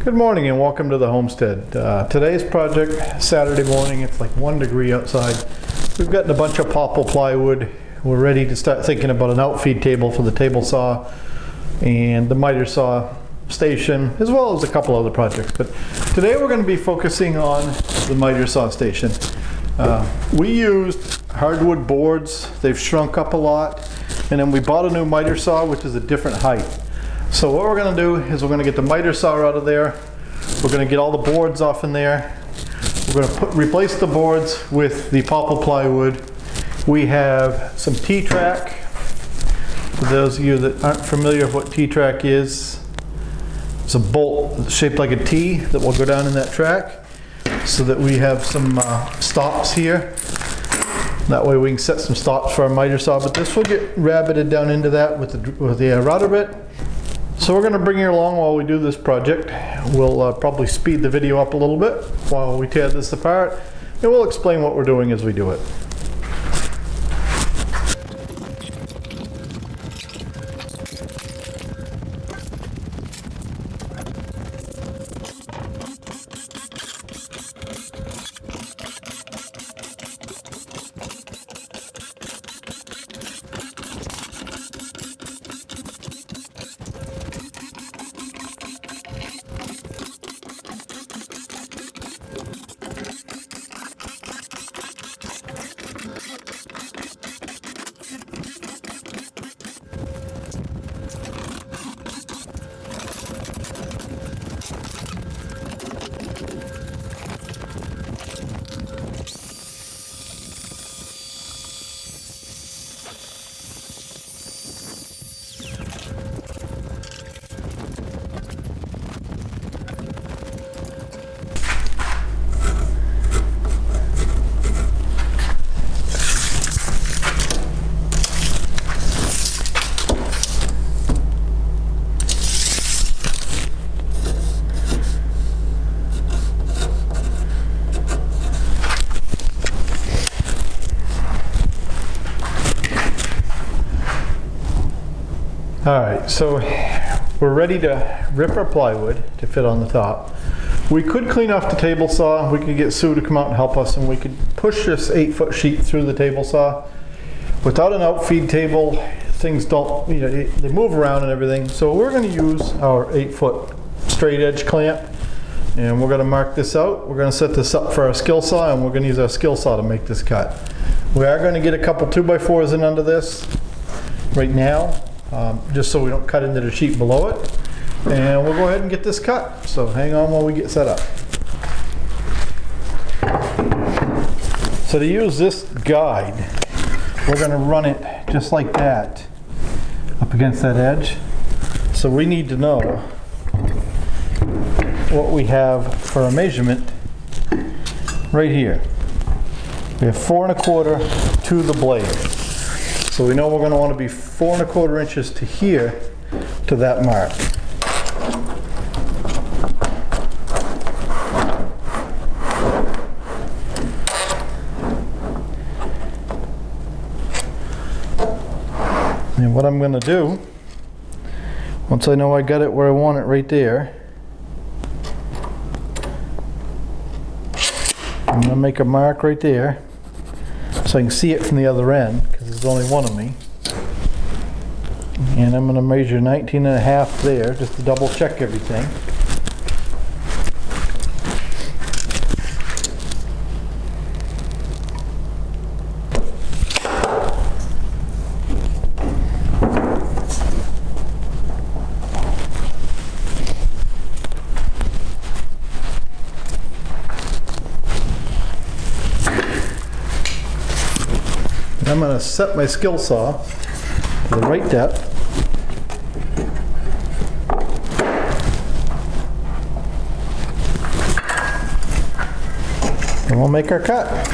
Good morning and welcome to the homestead. Today's project, Saturday morning, it's like 1 degree outside. We've gotten a bunch of popple plywood. We're ready to start thinking about an outfeed table for the table saw and the miter saw station, as well as a couple other projects. But today we're going to be focusing on the miter saw station. We used hardwood boards. They've shrunk up a lot. And then we bought a new miter saw, which is a different height. So what we're going to do is we're going to get the miter saw out of there. We're going to get all the boards off in there. We're going to replace the boards with the popple plywood. We have some T-track. For those of you that aren't familiar with what T-track is, it's a bolt shaped like a T that will go down in that track so that we have some stops here. That way we can set some stops for our miter saw, but this will get rabbited down into that with the router bit. So we're going to bring you along while we do this project. We'll probably speed the video up a little bit while we tear this apart, and we'll explain what we're doing as we do it. Alright, so we're ready to rip our plywood to fit on the top. We could clean off the table saw. We could get Sue to come out and help us, and we could push this 8-foot sheet through the table saw. Without an outfeed table, things don't, they move around and everything. So we're going to use our 8-foot straight edge clamp, and we're going to mark this out. We're going to set this up for our skill saw, and we're going to use our skill saw to make this cut. We are going to get a couple 2x4s in under this right now. Just so we don't cut into the sheet below it. And we'll go ahead and get this cut. So hang on while we get set up. So to use this guide, we're going to run it just like that up against that edge. So we need to know what we have for a measurement right here. We have 4 1/4 to the blade. So we know we're going to want to be 4 1/4 inches to here, to that mark. And what I'm going to do, once I know I got it where I want it right there, I'm going to make a mark right there so I can see it from the other end, because there's only one of me. And I'm going to measure 19.5 there, just to double check everything. I'm going to set my skill saw to the right depth. And we'll make our cut.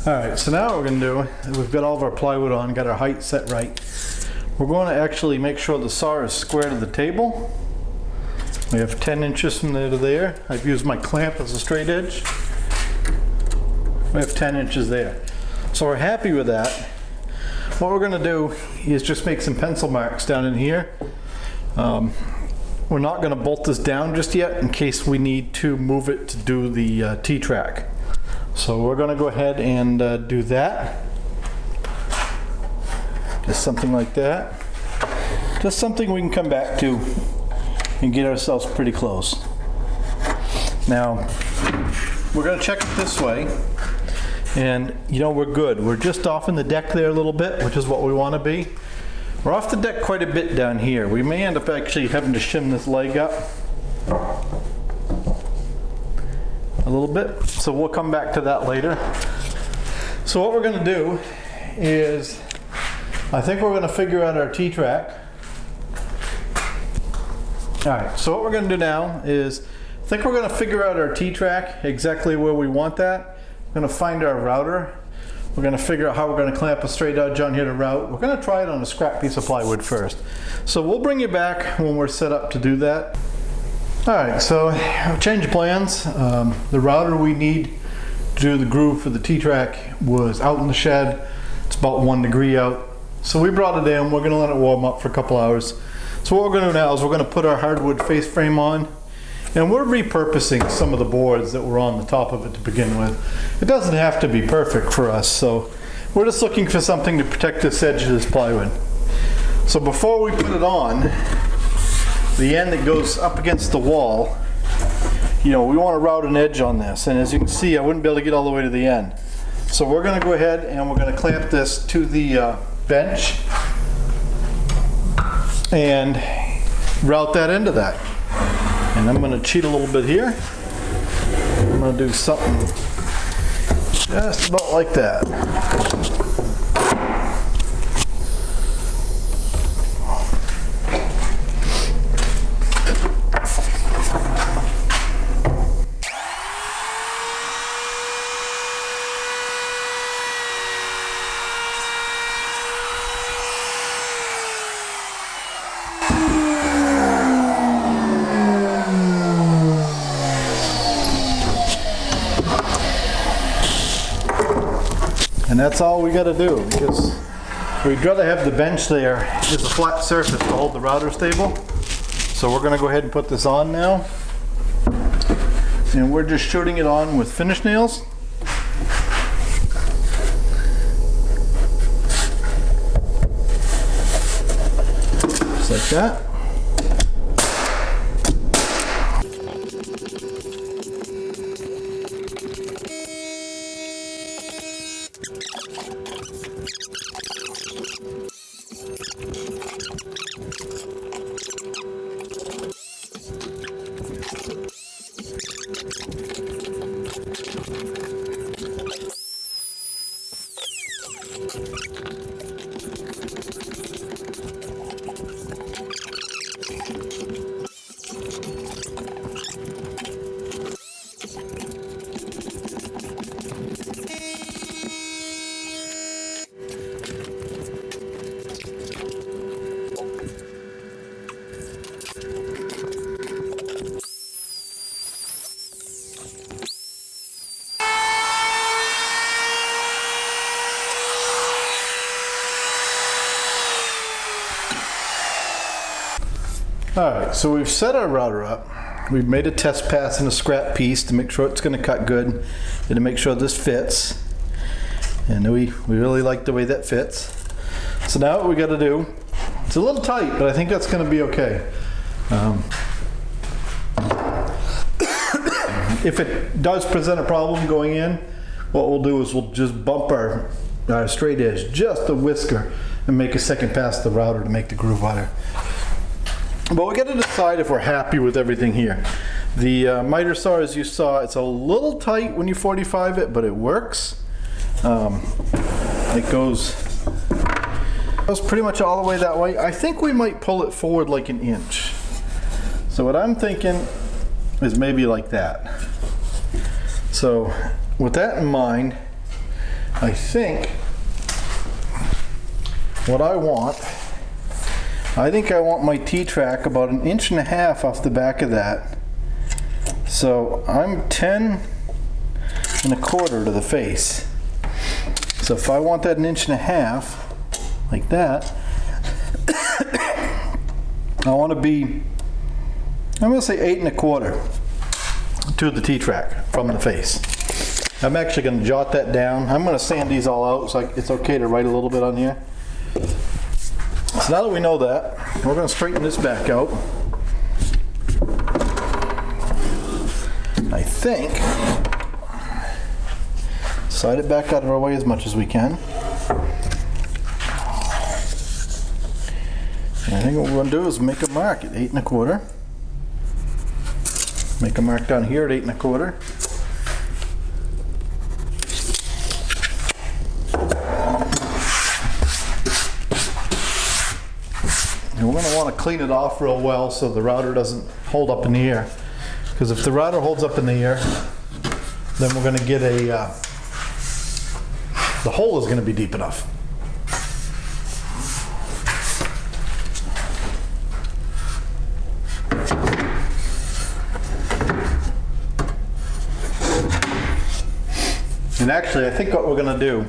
All right, so now what we're gonna do, we've got all of our plywood on, got our height set right. We're going to actually make sure the saw is square to the table. We have 10 inches from there to there. I've used my clamp as a straight edge. We have 10 inches there. So we're happy with that. What we're gonna do is just make some pencil marks down in here. We're not gonna bolt this down just yet in case we need to move it to do the T-track. So we're gonna go ahead and do that. Just something like that. Just something we can come back to and get ourselves pretty close. Now, we're gonna check it this way. And you know, we're good. We're just off in the deck there a little bit, which is what we wanna be. We're off the deck quite a bit down here. We may end up actually having to shim this leg up a little bit, so we'll come back to that later. So what we're gonna do is, I think we're gonna figure out our T-track. All right, so what we're gonna do now is, I think we're gonna figure out our T-track, exactly where we want that. We're gonna find our router. We're gonna figure out how we're gonna clamp a straight edge on here to route. We're gonna try it on a scrap piece of plywood first. So we'll bring you back when we're set up to do that. All right, so I've changed plans. The router we need to do the groove for the T-track was out in the shed. It's about 1 degree out. So we brought it in. We're gonna let it warm up for a couple hours. So what we're gonna do now is we're gonna put our hardwood face frame on, and we're repurposing some of the boards that were on the top of it to begin with. It doesn't have to be perfect for us, so we're just looking for something to protect this edge of this plywood. So before we put it on, the end that goes up against the wall, you know, we want to route an edge on this, and as you can see, I wouldn't be able to get all the way to the end. So we're going to go ahead and we're going to clamp this to the bench and route that into that. And I'm going to cheat a little bit here. I'm going to do something just about like that. that's all we gotta do, because we'd rather have the bench there as a flat surface to hold the router stable. So we're gonna go ahead and put this on now. And we're just shooting it on with finish nails. Just like that. Alright, so we've set our router up. We've made a test pass in a scrap piece to make sure it's going to cut good and to make sure this fits. And we really like the way that fits. So now what we got to do, it's a little tight, but I think that's going to be okay. If it does present a problem going in, what we'll do is we'll just bump our straight edge just a whisker and make a second pass to the router to make the groove wider. But we got to decide if we're happy with everything here. The miter saw, as you saw, it's a little tight when you 45 it, but it works. It goes pretty much all the way that way. I think we might pull it forward like an inch. So what I'm thinking is maybe like that. So with that in mind, I think what I want my T-track about 1.5 inches off the back of that. So I'm 10 1/4 to the face. So if I want that 1.5 inches, like that, I want to be, I'm going to say 8 1/4 to the T-track from the face. I'm actually going to jot that down. I'm going to sand these all out so it's okay to write a little bit on here. So now that we know that, we're going to straighten this back out. I think, slide it back out of our way as much as we can. And I think what we're going to do is make a mark at 8 1/4. Make a mark down here at 8 1/4. And we're going to want to clean it off real well so the router doesn't hold up in the air. Because if the router holds up in the air, then we're going to get the hole is going to be deep enough. And actually, I think what we're going to do,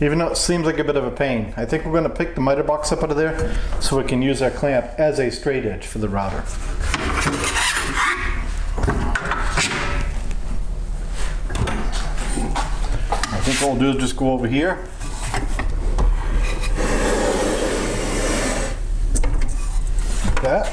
even though it seems like a bit of a pain, I think we're going to pick the miter box up out of there so we can use our clamp as a straight edge for the router. I think what we'll do is just go over here. Like that.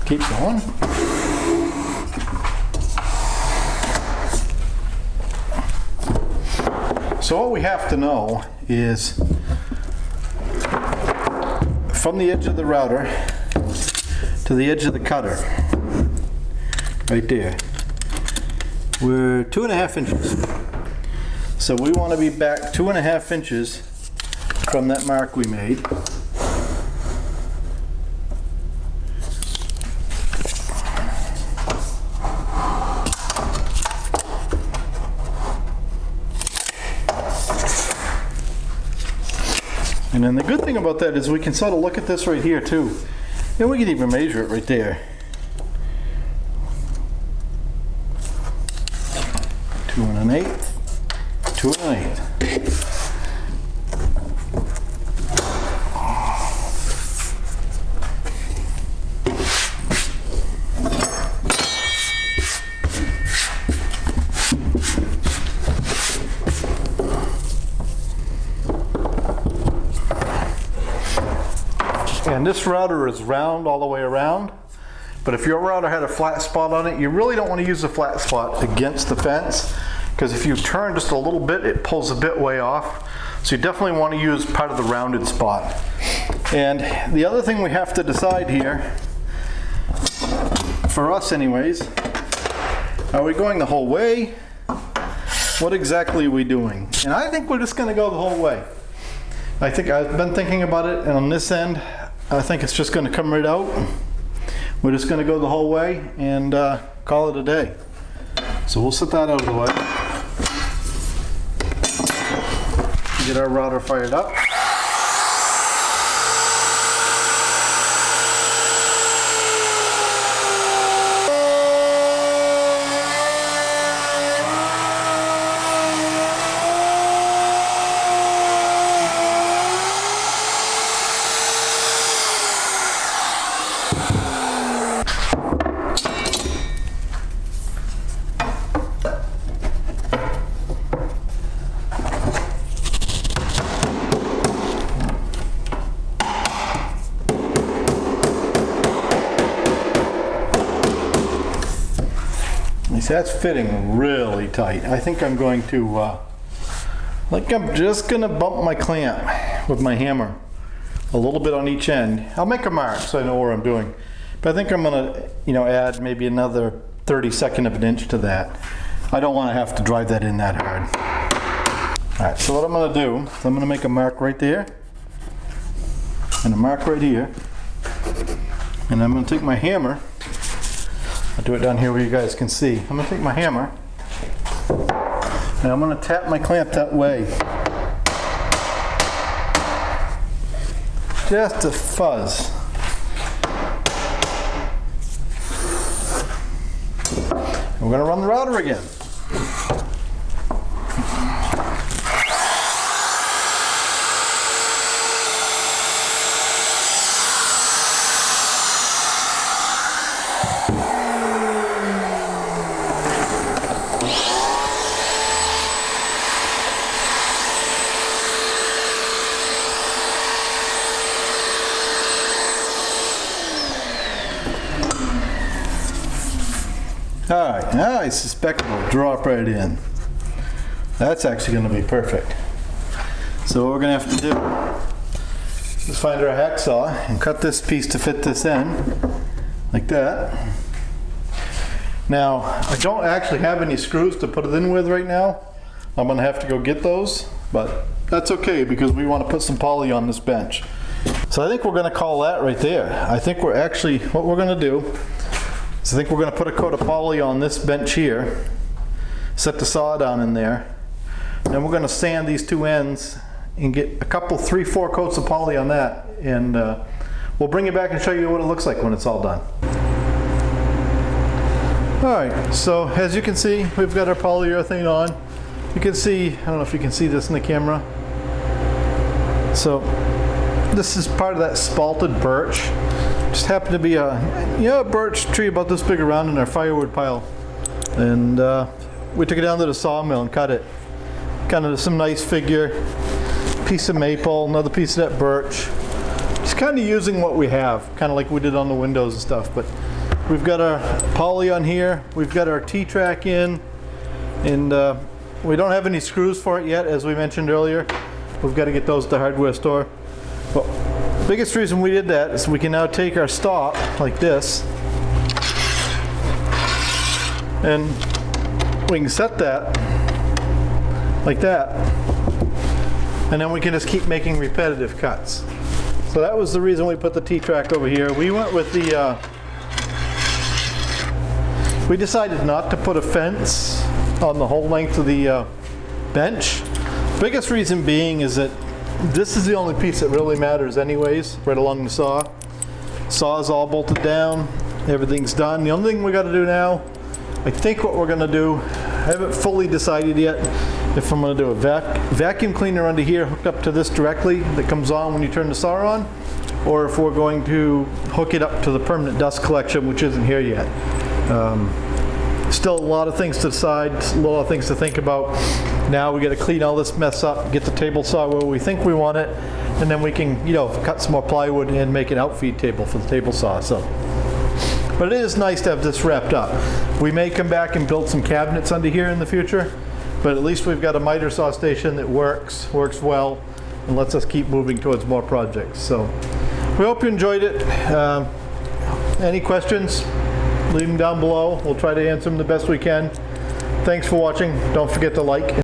Keep going. So what we have to know is from the edge of the router to the edge of the cutter, right there, we're 2.5 inches. So we want to be back 2.5 inches from that mark we made. And then the good thing about that is we can sort of look at this right here too. And we can even measure it right there. 2 1/8, 2 1/8. And this router is round all the way around, but if your router had a flat spot on it, you really don't want to use the flat spot against the fence, because if you turn just a little bit, it pulls a bit way off. So you definitely want to use part of the rounded spot. And the other thing we have to decide here, for us anyways, are we going the whole way? What exactly are we doing? And I think we're just going to go the whole way. I think I've been thinking about it, and on this end, I think it's just going to come right out. We're just going to go the whole way and call it a day. So we'll set that out of the way. Get our router fired up. That's fitting really tight. I think I'm going to, I'm just gonna bump my clamp with my hammer a little bit on each end. I'll make a mark so I know where I'm doing. But I think I'm gonna, add maybe another 32nd of an inch to that. I don't want to have to drive that in that hard. All right, so what I'm gonna do is I'm gonna make a mark right there and a mark right here. And I'm gonna take my hammer. I'll do it down here where you guys can see. I'm going to take my hammer and I'm going to tap my clamp that way. Just a fuzz. And we're going to run the router again. All right, now I suspect it'll drop right in. That's actually going to be perfect. So what we're going to have to do is find our hacksaw and cut this piece to fit this in, like that. Now, I don't actually have any screws to put it in with right now. I'm going to have to go get those, but that's okay because we want to put some poly on this bench. So I think we're going to call that right there. I think we're actually, what we're going to do, so I think we're going to put a coat of poly on this bench here, set the saw down in there, then we're going to sand these two ends and get a couple, 3-4 coats of poly on that, and we'll bring it back and show you what it looks like when it's all done. Alright, so as you can see, we've got our polyurethane on. You can see, I don't know if you can see this in the camera. So this is part of that spalted birch. Just happened to be a birch tree about this big around in our firewood pile, and we took it down to the sawmill and cut it. Kind of some nice figure, piece of maple, another piece of that birch. Just kind of using what we have, kind of like we did on the windows and stuff. But we've got our poly on here, we've got our T-track in, and we don't have any screws for it yet, as we mentioned earlier. We've got to get those at the hardware store. Well, biggest reason we did that is we can now take our stop like this, and we can set that like that, and then we can just keep making repetitive cuts. So that was the reason we put the T-track over here. We went with the we decided not to put a fence on the whole length of the bench. Biggest reason being is that this is the only piece that really matters anyways, right along the saw. Saw's all bolted down, everything's done. The only thing we got to do now, I think what we're going to do, I haven't fully decided yet if I'm going to do a vacuum cleaner under here hooked up to this directly that comes on when you turn the saw on, or if we're going to hook it up to the permanent dust collection, which isn't here yet. Still a lot of things to decide, a lot of things to think about. Now we got to clean all this mess up, get the table saw where we think we want it, and then we can, you know, cut some more plywood and make an outfeed table for the table saw. So, but it is nice to have this wrapped up. We may come back and build some cabinets under here in the future, but at least we've got a miter saw station that works well, and lets us keep moving towards more projects. So we hope you enjoyed it. Any questions? Leave them down below. We'll try to answer them the best we can. Thanks for watching. Don't forget to like